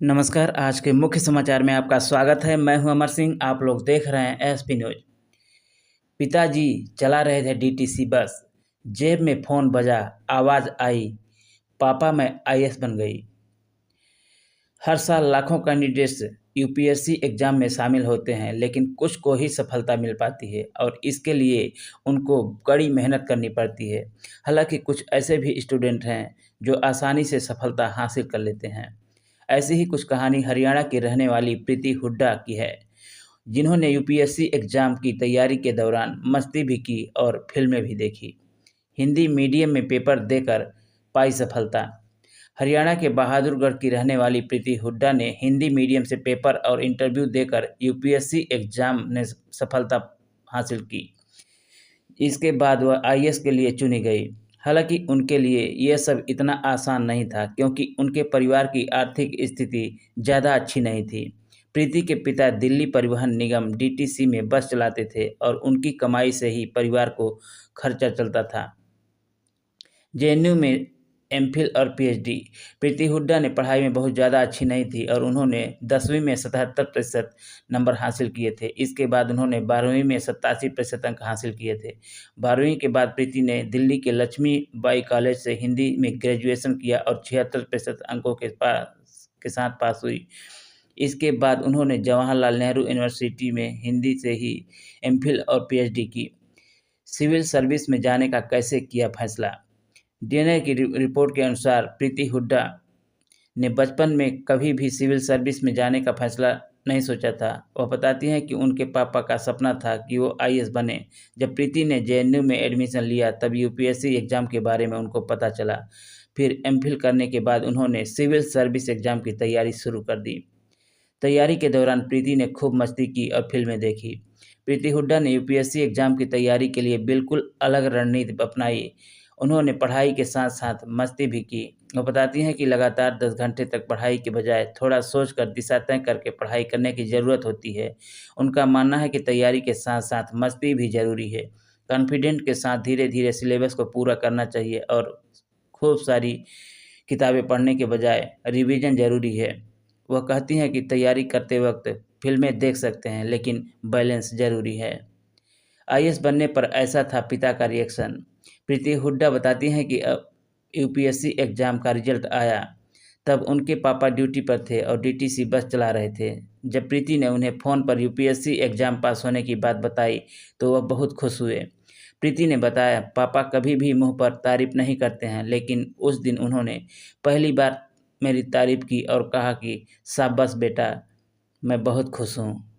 नमस्कार, आज के मुख्य समाचार में आपका स्वागत है। मैं हूं अमर सिंह। आप लोग देख रहे हैं एसपी न्यूज। पिताजी चला रहे थे डीटीसी बस, जेब में फ़ोन बजा, आवाज़ आई, पापा मैं आईएएस बन गई। हर साल लाखों कैंडिडेट्स यूपीएससी एग्ज़ाम में शामिल होते हैं, लेकिन कुछ को ही सफलता मिल पाती है और इसके लिए उनको कड़ी मेहनत करनी पड़ती है। हालांकि कुछ ऐसे भी स्टूडेंट हैं जो आसानी से सफलता हासिल कर लेते हैं। ऐसी ही कुछ कहानी हरियाणा की रहने वाली प्रीति हुड्डा की है, जिन्होंने यूपीएससी एग्ज़ाम की तैयारी के दौरान मस्ती भी की और फिल्में भी देखी। हिंदी मीडियम में पेपर देकर पाई सफलता। हरियाणा के बहादुरगढ़ की रहने वाली प्रीति हुड्डा ने हिंदी मीडियम से पेपर और इंटरव्यू देकर यूपीएससी एग्ज़ाम में सफलता हासिल की। इसके बाद वह आईएएस के लिए चुनी गई। हालांकि उनके लिए यह सब इतना आसान नहीं था, क्योंकि उनके परिवार की आर्थिक स्थिति ज़्यादा अच्छी नहीं थी। प्रीति के पिता दिल्ली परिवहन निगम डीटीसी में बस चलाते थे और उनकी कमाई से ही परिवार को खर्चा चलता था। जेएनयू में एमफिल और पीएचडी। प्रीति हुड्डा ने पढ़ाई में बहुत ज़्यादा अच्छी नहीं थी और उन्होंने 10वीं में 77% नंबर हासिल किए थे। इसके बाद उन्होंने 12वीं में 87% अंक हासिल किए थे। 12वीं के बाद प्रीति ने दिल्ली के लक्ष्मी बाई कॉलेज से हिंदी में ग्रेजुएशन किया और 76% अंकों के साथ पास हुई। इसके बाद उन्होंने जवाहरलाल नेहरू यूनिवर्सिटी में हिंदी से ही एमफिल और पीएचडी की। सिविल सर्विस में जाने का कैसे किया फैसला। डीएनए की रिपोर्ट के अनुसार प्रीति हुड्डा ने बचपन में कभी भी सिविल सर्विस में जाने का फैसला नहीं सोचा था। वह बताती हैं कि उनके पापा का सपना था कि वो आईएएस बने। जब प्रीति ने जेएनयू में एडमिशन लिया तब यूपीएससी एग्ज़ाम के बारे में उनको पता चला। फिर एमफिल करने के बाद उन्होंने सिविल सर्विस एग्ज़ाम की तैयारी शुरू कर दी। तैयारी के दौरान प्रीति ने खूब मस्ती की और फिल्में देखी। प्रीति हुड्डा ने यूपीएससी एग्ज़ाम की तैयारी के लिए बिल्कुल अलग रणनीति अपनाई। उन्होंने पढ़ाई के साथ साथ मस्ती भी की। वो बताती हैं कि लगातार 10 घंटे तक पढ़ाई के बजाय थोड़ा सोचकर दिशा तय करके पढ़ाई करने की ज़रूरत होती है। उनका मानना है कि तैयारी के साथ साथ मस्ती भी ज़रूरी है। कॉन्फिडेंट के साथ धीरे धीरे सिलेबस को पूरा करना चाहिए और खूब सारी किताबें पढ़ने के बजाय रिवीजन ज़रूरी है। वह कहती हैं कि तैयारी करते वक्त फिल्में देख सकते हैं, लेकिन बैलेंस ज़रूरी है। आईएएस बनने पर ऐसा था पिता का रिएक्शन। प्रीति हुड्डा बताती हैं कि यूपीएससी एग्ज़ाम का रिजल्ट आया तब उनके पापा ड्यूटी पर थे और डीटीसी बस चला रहे थे। जब प्रीति ने उन्हें फ़ोन पर यूपीएससी एग्ज़ाम पास होने की बात बताई तो वह बहुत खुश हुए। प्रीति ने बताया, पापा कभी भी मुँह पर तारीफ़ नहीं करते हैं, लेकिन उस दिन उन्होंने पहली बार मेरी तारीफ़ की और कहा कि शाबाश बेटा, मैं बहुत खुश हूँ।